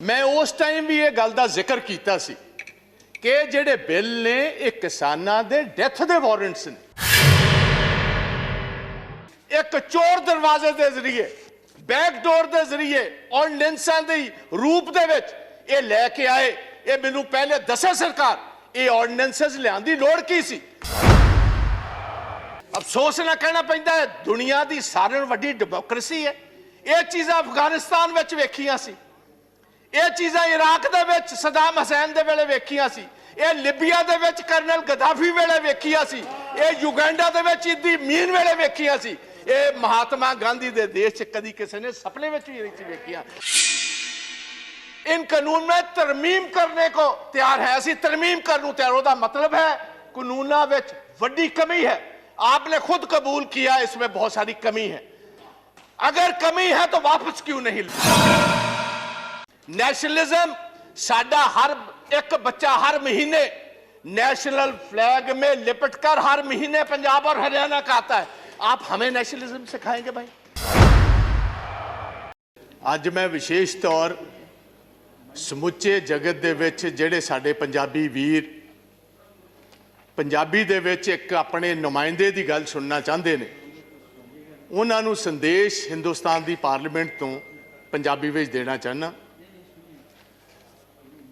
मैं उस टाइम भी ये गल का जिक्र किया सी कि जिहड़े बिल ने ये किसानां दे डेथ दे वारंट्स ने एक चोर दरवाजे के जरिए बैकडोर के जरिए ऑर्डिनेंसां दे रूप दे विच ये लैके आए। ये मैनूं पहले दसे सरकार ये ऑर्डिनेंसेस लियाउण दी लोड़ की सी। अफसोस ना कहना पैंदा है दुनिया की सारिਆਂ नालों वड्डी डेमोक्रेसी है। ये चीज़ां अफगानिस्तान विच वेखियां सी, ये चीज़ां इराक दे विच सदाम हुसैन दे वेले वेखियां सी, ये लिबिया दे विच कर्नल गद्दाफी वेले वेखियां सी, ये युगांडा दे विच इदी मीन वेले वेखियां सी, ये महात्मा गांधी दे देश च कदी किसी ने सपने में भी नहीं वेखियां। इन कानून में तरमीम करने को तैयार है, असी तरमीम करने तैयार। उसका मतलब है कानूनों में वड्डी कमी है। आपने खुद कबूल किया इसमें बहुत सारी कमी है। अगर कमी है तो वापस क्यों नहीं? नेशनलिज्म साडा हर एक बच्चा हर महीने नेशनल फ्लैग में लिपटकर हर महीने पंजाब और हरियाणा का आता है। आप हमें नेशनलिज्म सिखाएंगे भाई? आज मैं विशेष तौर समुचे जगत दे विच जिहड़े साडे पंजाबी वीर पंजाबी दे विच एक अपने नुमाइंदे की गल सुनना चाहते हैं, उन्होंने संदेश हिंदुस्तान की पार्लीमेंट तो पंजाबी विच देना चाहना।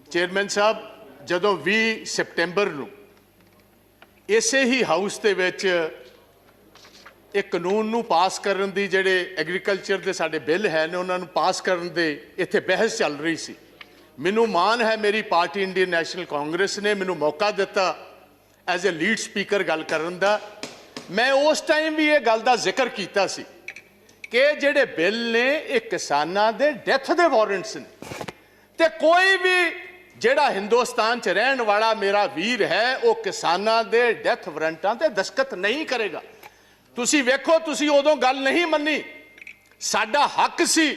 चेयरमैन साहब, जदों 20 सितंबर नूं इसे ही हाउस दे विच एक कानून नूं पास करन दी जिहड़े एग्रीकल्चर दे साडे बिल है ने उन्हां नूं पास करन दे इत्थे बहस चल रही सी। मैनूं मान है मेरी पार्टी इंडियन नैशनल कांग्रेस ने मैनूं मौका दिता एज ए लीड स्पीकर गल करन दा। मैं उस टाइम भी ये गल का जिक्र किया सी कि जिहड़े बिल ने ये किसानां दे डेथ दे वारंट्स ने, ते कोई भी जिहड़ा हिंदुस्तान च रहन वाला मेरा वीर है वो किसानां दे डेथ वारंटां ते दस्तखत नहीं करेगा। तुसी वेखो, तुसी उदों गल नहीं मन्नी। साडा हक सी,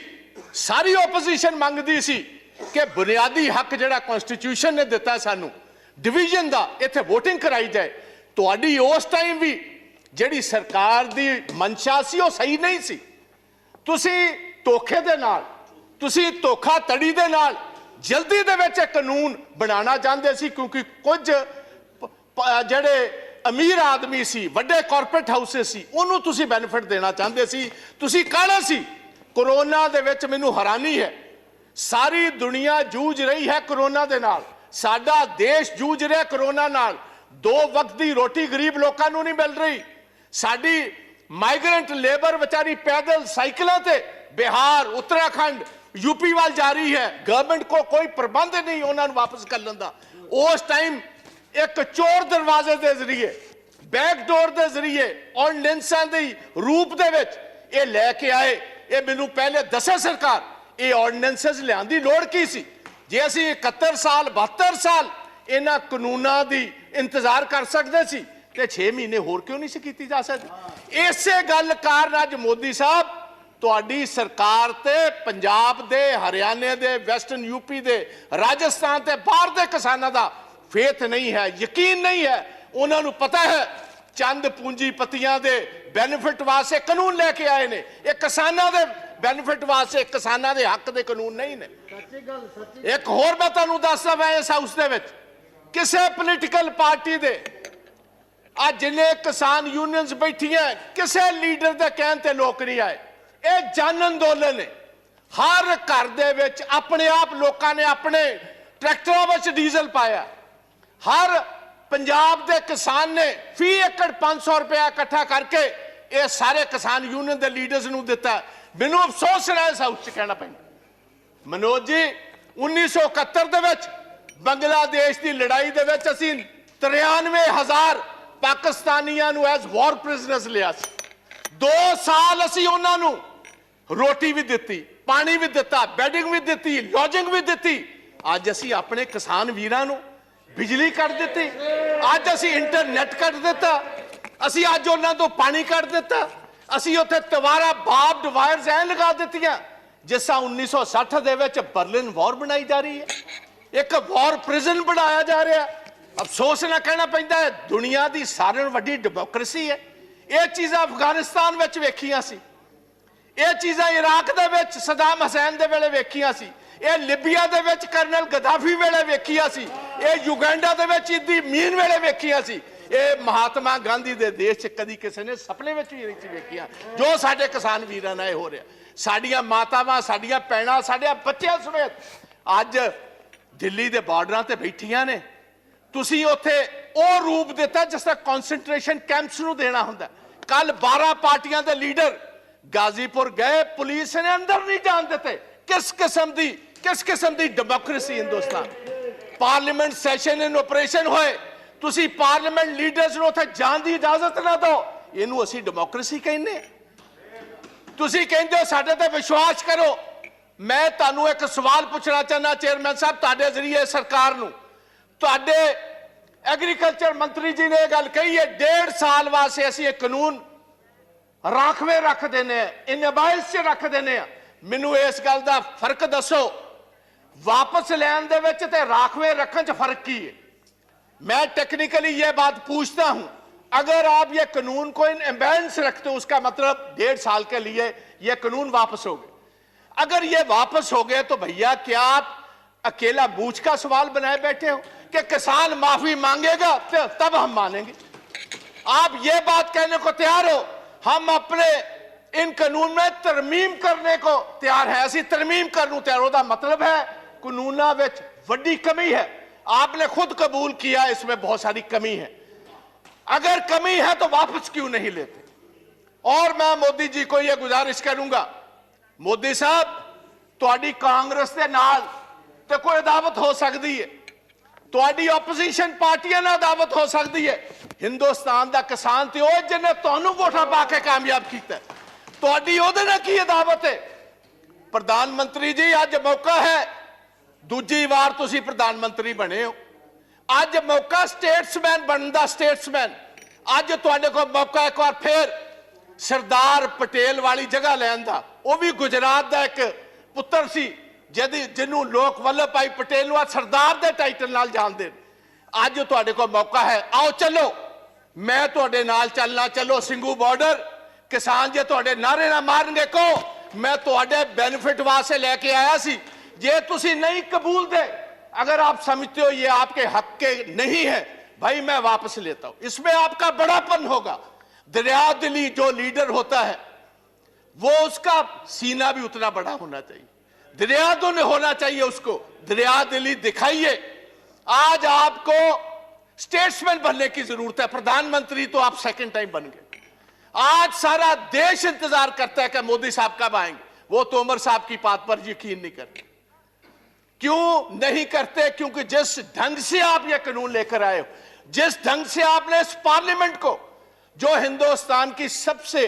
सारी ओपोजिशन मंगदी सी कि बुनियादी हक जिहड़ा कॉन्स्टिट्यूशन ने दिता सानू डिवीजन का इत्थे वोटिंग कराई जाए। तुहाडी उस टाइम भी जिहड़ी सरकार दी मंशा सी वो सही नहीं सी। तुसी धोखे दे नाल, तुसी धोखाधड़ी दे नाल जल्दी दे विच कानून बनाना चाहते सी, क्योंकि कुछ जिहड़े अमीर आदमी सी, वड्डे कॉरपोरेट हाउसेस सी, उन्होंने तुसी बेनिफिट देना चाहते सी। तुसी काले सी। कोरोना दे विच मैनूं हैरानी है, सारी दुनिया जूझ रही है कोरोना दे नाल, साडा देश जूझ रहा कोरोना नाल। 2 वक्त की रोटी गरीब लोगों को नहीं मिल रही। साडी माइग्रेंट लेबर बेचारी पैदल साइकिलों से बिहार, उत्तराखंड, यूपी वाल जा रही है। गवर्नमेंट को कोई प्रबंध नहीं उन्होंने वापस कर लेंदा। उस टाइम एक चोर दरवाजे के जरिए बैकडोर के जरिए ऑर्डिनेंसां दे रूप दे विच ये लैके आए। ये मैनूं पहले दसे सरकार ये ऑर्डिनेंसेस लियाउण दी लोड़ की सी। जे असीं 71 साल 72 साल इन्हां कानूनां दी इंतजार कर सकते सी ते 6 महीने होर क्यों नहीं सी कीती जा सकती? इसे गल कारण अज मोदी साहब तुहाडी सरकार ते पंजाब दे, हरियाणे दे, वैस्टर्न यूपी दे, राजस्थान ते बाहर दे किसानां दा फेथ नहीं है, यकीन नहीं है। उन्होंने पता है चंद पूंजीपतियां दे बेनिफिट वास्ते कानून लेके आए ने, ये किसानां दे बेनिफिट वास्ते, किसानां दे हक दे कानून नहीं ने। एक होर मैं तुहानूं दसदा, मैं इस हाउस दे विच किसी पोलीटिकल पार्टी दे आज जिन्ने किसान यूनियंस बैठियां किसी लीडर दे कहण ते लोक नहीं आए। ये जन अंदोलन है। हर घर दे विच अपने आप लोगों ने अपने ट्रैक्टरों विच डीजल पाया। हर पंजाब दे किसान ने फी एकड़ 500 रुपया इकट्ठा करके ये सारे किसान यूनियन के लीडर्स नूं दिता। मैनूं अफसोस है इस हाउस च कहना पैंदा, मनोज जी 1971 दे विच बांग्लादेश की लड़ाई दे विच असीं 93,000 पाकिस्तानियां नूं एज वॉर प्रिजनर्स लिया। 2 साल असीं उन्हां नूं रोटी भी दिती, पानी भी दिता, बैडिंग भी दिती, लॉजिंग भी दिती। अज असीं अपने किसान वीरां नूं बिजली कट दी, अज असीं इंटरनेट कट दिता, असीं अज उन्हां तों पानी कट दिता, असीं उत्थे तवारा बार्ब्ड वायर्स ऐ लगा दित्तियां जिस तरह 1960 दे विच बर्लिन वॉर बनाई जा रही है, एक वॉर प्रिजन बनाया जा रहा है। अफसोस ना कहना पैंदा है दुनिया की सारिਆਂ नालों वड्डी डेमोक्रेसी है। ये चीज़ां अफगानिस्तान विच वेखियां सी, ये चीज़ां इराक दे विच सदाम हुसैन दे वेले वेखियां सी, ਇਹ ਲਿਬੀਆ ਦੇ ਵਿੱਚ ਕਰਨਲ ਗਦਾਫੀ ਵੇਲੇ ਵੇਖੀਆਂ ਸੀ, ਇਹ ਯੁਗੈਂਡਾ ਦੇ ਵਿੱਚ ਇਦੀ ਮੀਨ ਵੇਲੇ ਵੇਖੀਆਂ ਸੀ। ਇਹ ਮਹਾਤਮਾ ਗਾਂਧੀ ਦੇ ਦੇਸ਼ 'ਚ ਕਦੀ ਕਿਸੇ ਨੇ ਸੁਪਨੇ ਵਿੱਚ ਵੀ ਨਹੀਂ ਸੀ ਵੇਖੀਆਂ ਜੋ ਸਾਡੇ ਕਿਸਾਨ ਵੀਰਾਂ ਨਾਲ ਇਹ ਹੋ ਰਿਹਾ। ਸਾਡੀਆਂ ਮਾਤਾਵਾਂ, ਸਾਡੀਆਂ ਭੈਣਾਂ, ਸਾਡੇ ਬੱਚਿਆਂ ਸਮੇਤ ਅੱਜ ਦਿੱਲੀ ਦੇ ਬਾਰਡਰਾਂ ਤੇ ਬੈਠੀਆਂ ਨੇ। ਤੁਸੀਂ ਉੱਥੇ ਉਹ ਰੂਪ ਦਿੱਤਾ ਜਿਸ ਤਰ੍ਹਾਂ ਕਨਸੈਂਟਰੇਸ਼ਨ ਕੈਂਪਸ ਨੂੰ ਦੇਣਾ ਹੁੰਦਾ। ਕੱਲ 12 ਪਾਰਟੀਆਂ ਦੇ ਲੀਡਰ गाजीपुर गए, पुलिस ने अंदर नहीं जान देते। किस किस्म दी democracy Hindustan. Parliament session in operation होए, तुसी पार्लियामेंट लीडर्स ਨੂੰ ਉੱਥੇ ਜਾਣ ਦੀ ਇਜਾਜ਼ਤ ਨਾ ਦਿਓ, ਇਹਨੂੰ ਅਸੀਂ ਡੈਮੋਕ੍ਰੇਸੀ ਕਹਿੰਦੇ ਆ। ਤੁਸੀਂ ਕਹਿੰਦੇ ਹੋ ਸਾਡੇ ਤੇ ਵਿਸ਼ਵਾਸ ਕਰੋ। ਮੈਂ ਤੁਹਾਨੂੰ ਇੱਕ ਸਵਾਲ ਪੁੱਛਣਾ ਚਾਹੁੰਦਾ ਚੇਅਰਮੈਨ ਸਾਹਿਬ, ਤੁਹਾਡੇ ਜ਼ਰੀਏ ਸਰਕਾਰ ਨੂੰ। ਤੁਹਾਡੇ ਐਗਰੀਕਲਚਰ ਮੰਤਰੀ ਜੀ ਨੇ ਇਹ ਗੱਲ ਕਹੀ ਹੈ 1.5 ਸਾਲ ਵਾਸਤੇ ਅਸੀਂ ਇਹ ਕਾਨੂੰਨ ਰਾਖਵੇਂ ਰੱਖ ਦਿੰਦੇ ਆ, ਇਨਬਾਇਸ 'ਚ ਰੱਖ ਦਿੰਦੇ ਆ। ਮੈਨੂੰ ਇਸ ਗੱਲ ਦਾ ਫਰਕ ਦੱਸੋ, वापस लेने दे विच ते राखवे रखने च फर्क की है? मैं टेक्निकली ये बात पूछता हूं, अगर आप ये कानून को इन एम्बेंस रखते हो उसका मतलब 1.5 साल के लिए ये कानून वापस हो गए। अगर ये वापस हो गए तो भैया क्या आप अकेला बूझ का सवाल बनाए बैठे हो कि किसान माफी मांगेगा तो तब हम मानेंगे? आप ये बात कहने को तैयार हो हम अपने इन कानून में तरमीम करने को तैयार है? असि तरमीम करने तैयार, उसका मतलब है कानूना विच वड्डी कमी है। आपने खुद कबूल किया इसमें बहुत सारी कमी है। अगर कमी है तो वापस क्यों नहीं लेते? और मैं मोदी जी को यह गुजारिश करूंगा, मोदी साहब तुहाडी कांग्रेस के नाल ते कोई अदावत हो सकती है, तुहाडी ओपोजिशन पार्टियां नाल अदावत हो सकती है। हिंदुस्तान का किसान तो वह जिन्हें तुहानू वोटां पा के कामयाब किया, तुहाडी उहदे नाल की अदावत है? प्रधानमंत्री जी अज मौका है, दूजी बार तुसी प्रधानमंत्री बने हो, अज मौका स्टेट्समैन बनने का, स्टेट्समैन अज तुहाडे कोल मौका एक बार फिर सरदार पटेल वाली जगह लैन दा। वह भी गुजरात का एक पुत्र सी जिन्हों लोग वल्लभ भाई पटेल नूं सरदार के टाइटल नाल जानदे। अज तुहाडे कोल मौका है, आओ चलो, मैं तुहाडे नाल चलना, चलो सिंघू बॉर्डर। किसान जे तुहाडे नारे ना मारनगे को मैं तुहाडे बेनिफिट वास्ते लेके आया सी, जे तुसी नहीं कबूल दे, अगर आप समझते हो ये आपके हक के नहीं है, भाई मैं वापस लेता हूं। इसमें आपका बड़ापन होगा। दरिया दिली जो लीडर होता है वो उसका सीना भी उतना बड़ा होना चाहिए, दरिया दिल होना चाहिए उसको, दरिया दिली दिखाइए। आज आपको स्टेट्समैन बनने की जरूरत है, प्रधानमंत्री तो आप सेकंड टाइम बन गए। आज सारा देश इंतजार करता है कि मोदी साहब कब आएंगे। वो तोमर साहब की बात पर यकीन नहीं करते। क्यों नहीं करते? क्योंकि जिस ढंग से आप ये कानून लेकर आए हो, जिस ढंग से आपने इस पार्लियामेंट को, जो हिंदुस्तान की सबसे,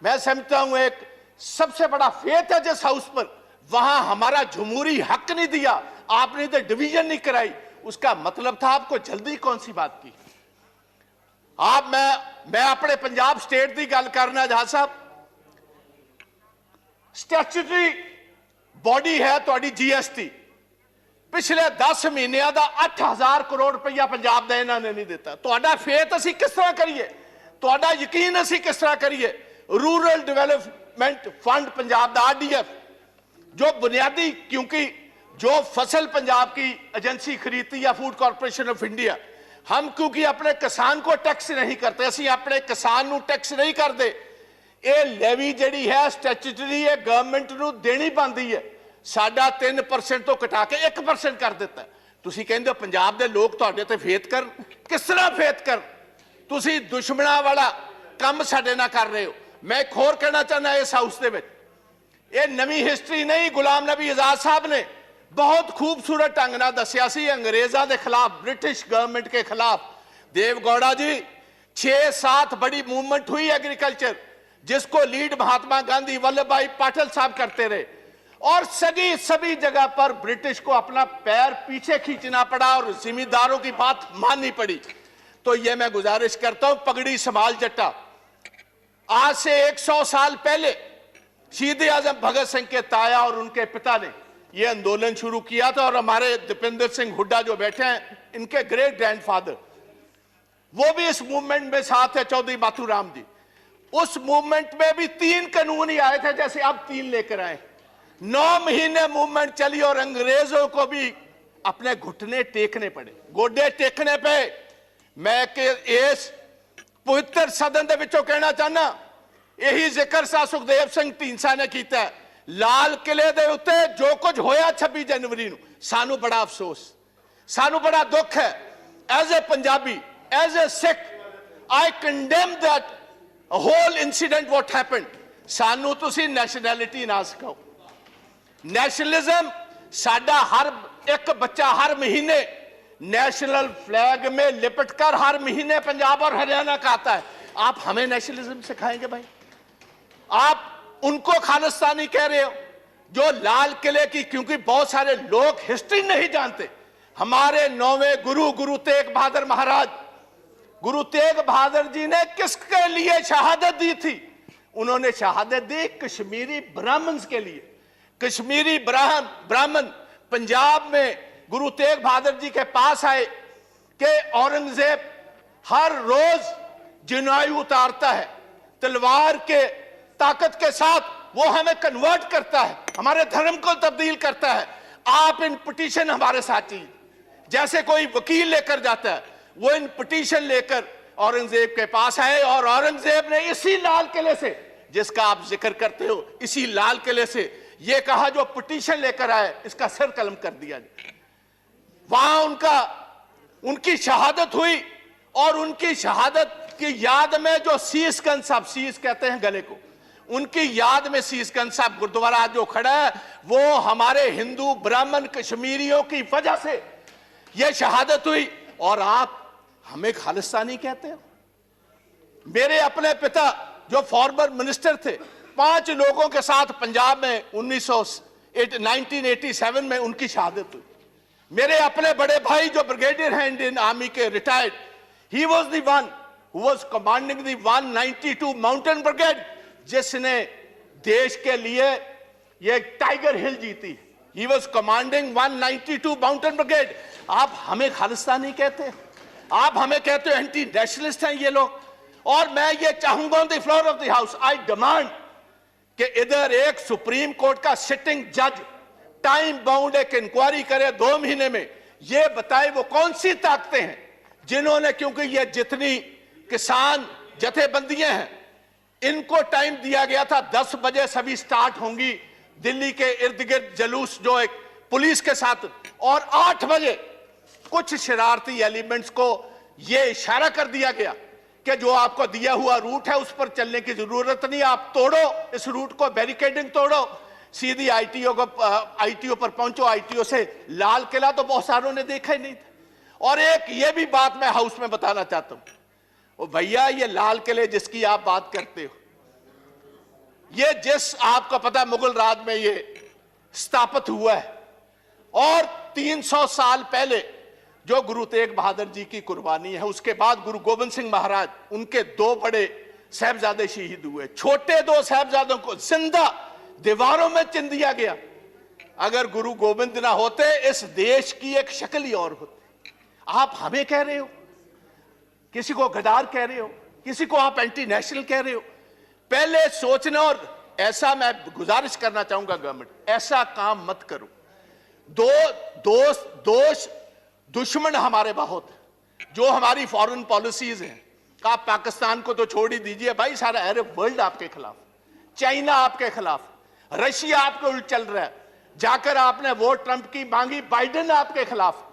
मैं समझता हूं एक सबसे बड़ा फेथ है जिस हाउस पर, वहां हमारा जमहूरी हक नहीं दिया, आपने तो डिवीजन नहीं कराई। उसका मतलब था आपको जल्दी कौन सी बात की? आप मैं अपने पंजाब स्टेट की गल करना जहां साहब, स्टैट्यूटरी बॉडी है तुहाडी जीएसटी, पिछले 10 महीनों का 8000 करोड़ रुपया पंजाब का इन्होंने नहीं दिता। तुहाडा फेथ असीं किस तरह करिए, तुहाडा यकीन असीं किस तरह करिए? रूरल डेवलपमेंट फंड पंजाब का RDF जो बुनियादी, क्योंकि जो फसल पंजाब की एजेंसी खरीदती है फूड कॉर्पोरेशन ऑफ इंडिया, हम क्योंकि अपने किसान को टैक्स नहीं करते, असीं अपने किसान को टैक्स नहीं करते, ये लेवी जिहड़ी है स्टैट्यूटरी है गवर्नमेंट को देनी पैंदी है। साडा 3% तो घटा के 1% कर दिता। तुसीं कहंदे हो पंजाब के लोग तुहाडे ते फेथ कर, किस तरह फेथ कर? तुसीं दुश्मनां वाला काम साडे नाल कर रहे हो। मैं एक होर कहना चाहना इस हाउस दे विच, ये नवीं हिस्टरी नहीं, गुलाम नबी आजाद साहब ने बहुत खूबसूरत ढंग नाल दस्सिया सी अंग्रेज़ों के खिलाफ, ब्रिटिश गवर्नमेंट के खिलाफ। देवगौड़ा जी 6-7 बड़ी मूवमेंट हुई एग्रीकल्चर, जिसको लीड महात्मा गांधी, वल्लभ भाई पटेल साहब करते रहे, और सभी जगह पर ब्रिटिश को अपना पैर पीछे खींचना पड़ा और जिम्मेदारों की बात माननी पड़ी। तो ये मैं गुजारिश करता हूं, पगड़ी संभाल जट्टा। आज से 100 साल पहले शहीद आजम भगत सिंह के ताया और उनके पिता ने यह आंदोलन शुरू किया था, और हमारे दीपेंद्र सिंह हुड्डा जो बैठे हैं, इनके ग्रेट ग्रैंडफादर, वो भी इस मूवमेंट में साथ है, चौधरी माथुराम जी। उस मूवमेंट में भी 3 कानून ही आए थे, जैसे अब 3 लेकर आए। 9 महीने मूवमेंट चली और अंग्रेजों को भी अपने घुटने टेकने पड़े, गोडे टेकने पे। मैं कि इस पवित्र सदन दे विचों कहना चाहना, यही जिक्र सा सुखदेव सिंह ढींडसा ने किया है। लाल किले दे उत्ते जो कुछ होया 26 जनवरी नूं, सानू बड़ा अफसोस, सानू बड़ा दुख है। As a Punjabi, as a Sikh, I condemn that whole incident what happened. सानू तुसी नैशनैलिटी ना सिखाओ। नेशनलिज्म साडा हर एक बच्चा हर महीने नेशनल फ्लैग में लिपट कर हर महीने पंजाब और हरियाणा का आता है। आप हमें नेशनलिज्म सिखाएंगे भाई? आप उनको खालिस्तानी कह रहे हो जो लाल किले की, क्योंकि बहुत सारे लोग हिस्ट्री नहीं जानते। हमारे 9वें गुरु गुरु तेग बहादुर महाराज, गुरु तेग बहादुर जी ने किसके लिए शहादत दी थी? उन्होंने शहादत दी कश्मीरी ब्राह्मण्स के लिए। कश्मीरी ब्राह्मण पंजाब में गुरु तेग बहादुर जी के पास आए कि औरंगजेब हर रोज जनायु उतारता है, तलवार के ताकत के साथ वो हमें कन्वर्ट करता है, हमारे धर्म को तब्दील करता है। आप इन पिटीशन हमारे साथ चाहिए। जैसे कोई वकील लेकर जाता है, वो इन पिटीशन लेकर औरंगजेब के पास आए और औरंगजेब ने इसी लाल किले से, जिसका आप जिक्र करते हो, इसी लाल किले से ये कहा जो पिटीशन लेकर आए इसका सर कलम कर दिया जाए। वहां उनकी शहादत हुई और उनकी शहादत की याद में जो शीशगंज साहब, शीश कहते हैं गले को, उनकी याद में शीशगंज साहब गुरुद्वारा जो खड़ा है, वो हमारे हिंदू ब्राह्मण कश्मीरियों की वजह से यह शहादत हुई। और आप हमें खालिस्तानी कहते हो? मेरे अपने पिता जो फॉर्मर मिनिस्टर थे, 5 लोगों के साथ पंजाब में 1987 में उनकी शहादत हुई। मेरे अपने बड़े भाई जो ब्रिगेडियर हैं इंडियन आर्मी के, retired, he was the one who was commanding the 192 mountain brigade, जिसने देश के लिए ये टाइगर हिल जीती। He was commanding 192 mountain brigade. आप हमें खालिस्तानी कहते हैं? आप हमें कहते हो एंटी नेशनलिस्ट हैं ये लोग? और मैं ये चाहूंगा on the floor of the house, I demand कि इधर एक सुप्रीम कोर्ट का सिटिंग जज टाइम बाउंड एक इंक्वायरी करे 2 महीने में, ये बताए वो कौन सी ताकतें हैं जिन्होंने, क्योंकि ये जितनी किसान जथेबंदियां हैं इनको टाइम दिया गया था 10 बजे सभी स्टार्ट होंगी दिल्ली के इर्द गिर्द जुलूस जो एक पुलिस के साथ, और 8 बजे कुछ शरारती एलिमेंट्स को यह इशारा कर दिया गया कि जो आपको दिया हुआ रूट है उस पर चलने की जरूरत नहीं, आप तोड़ो इस रूट को, बैरिकेडिंग तोड़ो, सीधी आईटीओ पर पहुंचो। आईटीओ से लाल किला तो बहुत सारों ने देखा ही नहीं था। और एक ये भी बात मैं हाउस में बताना चाहता हूं, ओ भैया, ये लाल किले जिसकी आप बात करते हो, ये जिस आपको पता मुगल राज में ये स्थापित हुआ है, और 300 साल पहले जो गुरु तेग बहादुर जी की कुर्बानी है, उसके बाद गुरु गोविंद सिंह महाराज, उनके 2 बड़े साहबजादे शहीद हुए। छोटे 2 साहबजादों को जिंदा दीवारों में चिन दिया गया। अगर गुरु गोविंद ना होते इस देश की एक शक्ल ही और होती। आप हमें कह रहे हो, किसी को गद्दार कह रहे हो, किसी को आप एंटी नेशनल कह रहे हो। पहले सोचना, और ऐसा मैं गुजारिश करना चाहूंगा गवर्नमेंट, ऐसा काम मत करो। दुश्मन हमारे बहुत, जो हमारी फॉरेन पॉलिसीज हैं, आप पाकिस्तान को तो छोड़ ही दीजिए भाई, सारा अरब वर्ल्ड आपके खिलाफ, चाइना आपके खिलाफ, रशिया आपके उल्ट चल रहा है। जाकर आपने वोट ट्रंप की मांगी, बाइडेन आपके खिलाफ।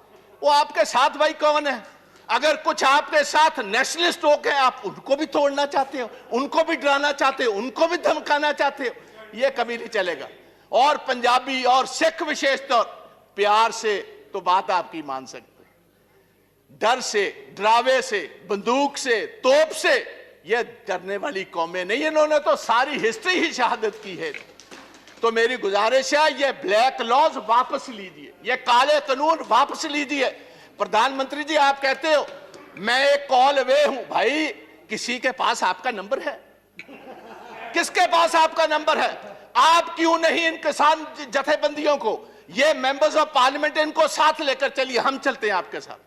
वो आपके साथ भाई कौन है? अगर कुछ आपके साथ नेशनलिस्ट होकर आप उनको भी तोड़ना चाहते हो, उनको भी डराना चाहते हो, उनको भी धमकाना चाहते हो, ये कभी नहीं चलेगा। और पंजाबी और सिख विशेष तौर प्यार से तो बात आपकी मान सकते, डर से, डरावे से, बंदूक से, तोप से ये डरने वाली कौमें नहीं। इन्होंने तो सारी हिस्ट्री ही शहादत की है। तो मेरी गुजारिश है, ये ब्लैक लॉज वापस लीजिए, ये काले कानून वापस लीजिए। प्रधानमंत्री जी, आप कहते हो मैं एक कॉल अवे हूं। भाई, किसी के पास आपका नंबर है? किसके पास आपका नंबर है? आप क्यों नहीं इन किसान जथेबंदियों को, ये मेंबर्स ऑफ पार्लियामेंट, इनको साथ लेकर चलिए, हम चलते हैं आपके साथ।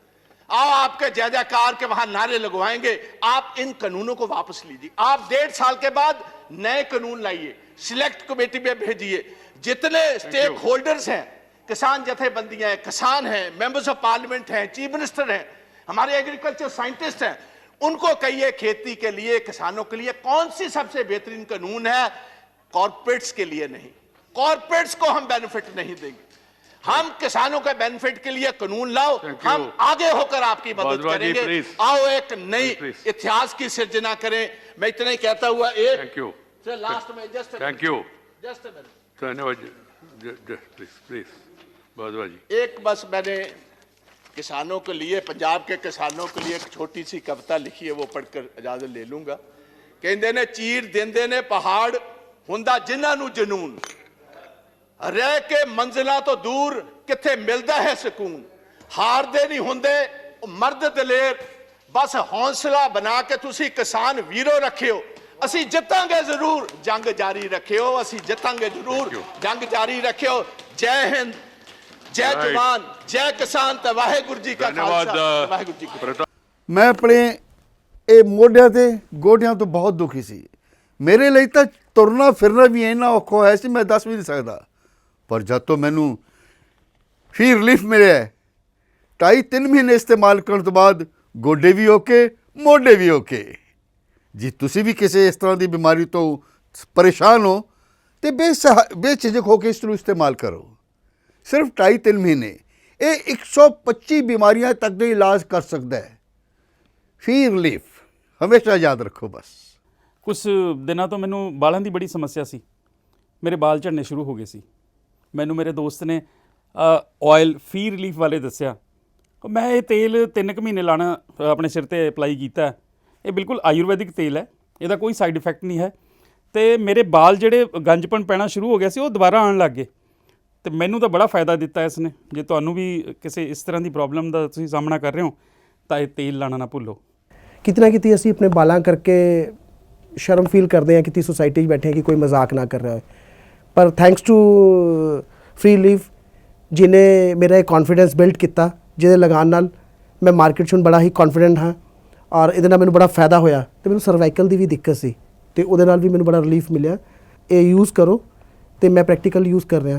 आओ, आपके जय जयकार के वहां नारे लगवाएंगे। आप इन कानूनों को वापस लीजिए। आप 1.5 साल के बाद नए कानून लाइए, सिलेक्ट कमेटी में भेजिए। जितने स्टेक होल्डर्स हैं, किसान जथेबंदियां हैं, किसान हैं, मेंबर्स ऑफ पार्लियामेंट हैं, चीफ मिनिस्टर हैं, हमारे एग्रीकल्चर साइंटिस्ट हैं, उनको कहिए खेती के लिए, किसानों के लिए कौन सी सबसे बेहतरीन कानून है। कॉर्पोरेट्स के लिए नहीं, कॉर्पोरेट्स को हम बेनिफिट नहीं देंगे, हम किसानों के बेनिफिट के लिए कानून लाओ, हम आगे होकर आपकी मदद करेंगे। आओ एक नई इतिहास की सृजना करें। मैं इतना ही कहता हुआ एक लास्ट में थैंक यू धन्यवाद प्लीज भारद्वाज जी। एक बस मैंने किसानों के लिए, पंजाब के किसानों के लिए एक छोटी सी कविता लिखी है, वो पढ़कर इजाजत ले लूंगा। कहते ने चीर देंदे ने पहाड़ हुंदा जिन्हां नूं जनून, रह के मंजिलां तो दूर किथे मिलदा है सकून, हारदे नहीं हुंदे मर्द दलेर, बस हौसला बना के तुसी किसान वीरो रखियो, असी जितांगे जरूर जंग जारी रखियो, असी जितांगे जरूर जंग जारी रखियो। जय हिंद, जय जवान, जय किसान, ते वाहिगुरू जी का खालसा, वाहिगुरू जी की फतेह। मैं अपने ਇਹ ਮੋਢਿਆਂ ਤੇ ਗੋਡਿਆਂ ਤੋਂ ਬਹੁਤ ਦੁਖੀ ਸੀ। ਮੇਰੇ ਲਈ ਤਾਂ ਤੁਰਨਾ ਫਿਰਨਾ ਵੀ ਇੰਨਾ ਔਖਾ ਹੋਇਆ ਸੀ, ਮੈਂ ਦੱਸ ਵੀ ਨਹੀਂ ਸਕਦਾ। ਪਰ ਜਦ ਤੋਂ ਮੈਨੂੰ ਫੀ ਰਿਲੀਫ ਮਿਲਿਆ 2.5-3 ਮਹੀਨੇ ਇਸਤੇਮਾਲ ਕਰਨ ਤੋਂ ਬਾਅਦ ਗੋਡੇ ਵੀ ਓਕੇ, ਮੋਢੇ ਵੀ ਓਕੇ। ਜੀ ਤੁਸੀਂ ਵੀ ਕਿਸੇ ਇਸ ਤਰ੍ਹਾਂ ਦੀ ਬਿਮਾਰੀ ਤੋਂ ਪਰੇਸ਼ਾਨ ਹੋ ਤੇ ਬੇਝਿਜਕ ਹੋ ਕੇ ਇਸ ਨੂੰ ਇਸਤੇਮਾਲ ਕਰੋ। ਸਿਰਫ 2.5-3 ਮਹੀਨੇ ਇਹ 125 ਬਿਮਾਰੀਆਂ ਤੱਕ ਦਾ ਇਲਾਜ ਕਰ ਸਕਦਾ ਹੈ। ਫੀ ਰਿਲੀਫ ਹਮੇਸ਼ਾ ਯਾਦ ਰੱਖੋ। ਬਸ ਕੁਛ ਦਿਨਾਂ ਤੋਂ ਮੈਨੂੰ ਬਾਲਾਂ ਦੀ ਬੜੀ ਸਮੱਸਿਆ ਸੀ, ਮੇਰੇ ਬਾਲ ਝੜਨੇ ਸ਼ੁਰੂ ਹੋ ਗਏ ਸੀ। ਮੈਨੂੰ ਮੇਰੇ ਦੋਸਤ ਨੇ ਆਇਲ ਫੀ ਰਿਲੀਫ ਵਾਲੇ ਦੱਸਿਆ। ਮੈਂ ਇਹ ਤੇਲ 3 ਕੁ ਮਹੀਨੇ ਲਾਣਾ ਆਪਣੇ ਸਿਰ 'ਤੇ ਅਪਲਾਈ ਕੀਤਾ। ਇਹ ਬਿਲਕੁਲ ਆਯੁਰਵੈਦਿਕ ਤੇਲ ਹੈ, ਇਹਦਾ ਕੋਈ ਸਾਈਡ ਇਫੈਕਟ ਨਹੀਂ ਹੈ। ਅਤੇ ਮੇਰੇ ਬਾਲ ਜਿਹੜੇ ਗੰਜਪਣ ਪੈਣਾ ਸ਼ੁਰੂ ਹੋ ਗਿਆ ਸੀ, ਉਹ ਦੁਬਾਰਾ ਆਉਣ ਲੱਗ ਗਏ। ਅਤੇ ਮੈਨੂੰ ਤਾਂ ਬੜਾ ਫਾਇਦਾ ਦਿੱਤਾ ਇਸ ਨੇ। ਜੇ ਤੁਹਾਨੂੰ ਵੀ ਕਿਸੇ ਇਸ ਤਰ੍ਹਾਂ ਦੀ ਪ੍ਰੋਬਲਮ ਦਾ ਤੁਸੀਂ ਸਾਹਮਣਾ ਕਰ ਰਹੇ ਹੋ ਤਾਂ ਇਹ ਤੇਲ ਲਾਣਾ ਨਾ ਭੁੱਲੋ। ਕਿਤੇ ਨਾ ਕਿਤੇ ਅਸੀਂ ਆਪਣੇ ਬਾਲਾਂ ਕਰਕੇ ਸ਼ਰਮ ਫੀਲ ਕਰਦੇ ਹਾਂ ਕਿ ਸੋਸਾਇਟੀ 'ਚ ਬੈਠੇ ਹਾਂ ਕਿ ਕੋਈ ਮਜ਼ਾਕ ਨਾ ਕਰ ਰਿਹਾ ਹੋਏ, ਪਰ ਥੈਂਕਸ ਟੂ ਫ੍ਰੀ ਰਿਲੀਫ ਜਿਹਨੇ ਮੇਰਾ ਇਹ ਕੌਨਫੀਡੈਂਸ ਬਿਲਡ ਕੀਤਾ, ਜਿਹਦੇ ਲਗਾਉਣ ਨਾਲ ਮੈਂ ਮਾਰਕੀਟ 'ਚ ਹੁਣ ਬੜਾ ਹੀ ਕੌਨਫੀਡੈਂਟ ਹਾਂ ਔਰ ਇਹਦੇ ਨਾਲ ਮੈਨੂੰ ਬੜਾ ਫਾਇਦਾ ਹੋਇਆ। ਅਤੇ ਮੈਨੂੰ ਸਰਵਾਈਕਲ ਦੀ ਵੀ ਦਿੱਕਤ ਸੀ ਅਤੇ ਉਹਦੇ ਨਾਲ ਵੀ ਮੈਨੂੰ ਬੜਾ ਰਿਲੀਫ ਮਿਲਿਆ। ਇਹ ਯੂਜ਼ ਕਰੋ ਅਤੇ ਮੈਂ ਪ੍ਰੈਕਟੀਕਲ ਯੂਜ਼ ਕਰ ਰਿਹਾ।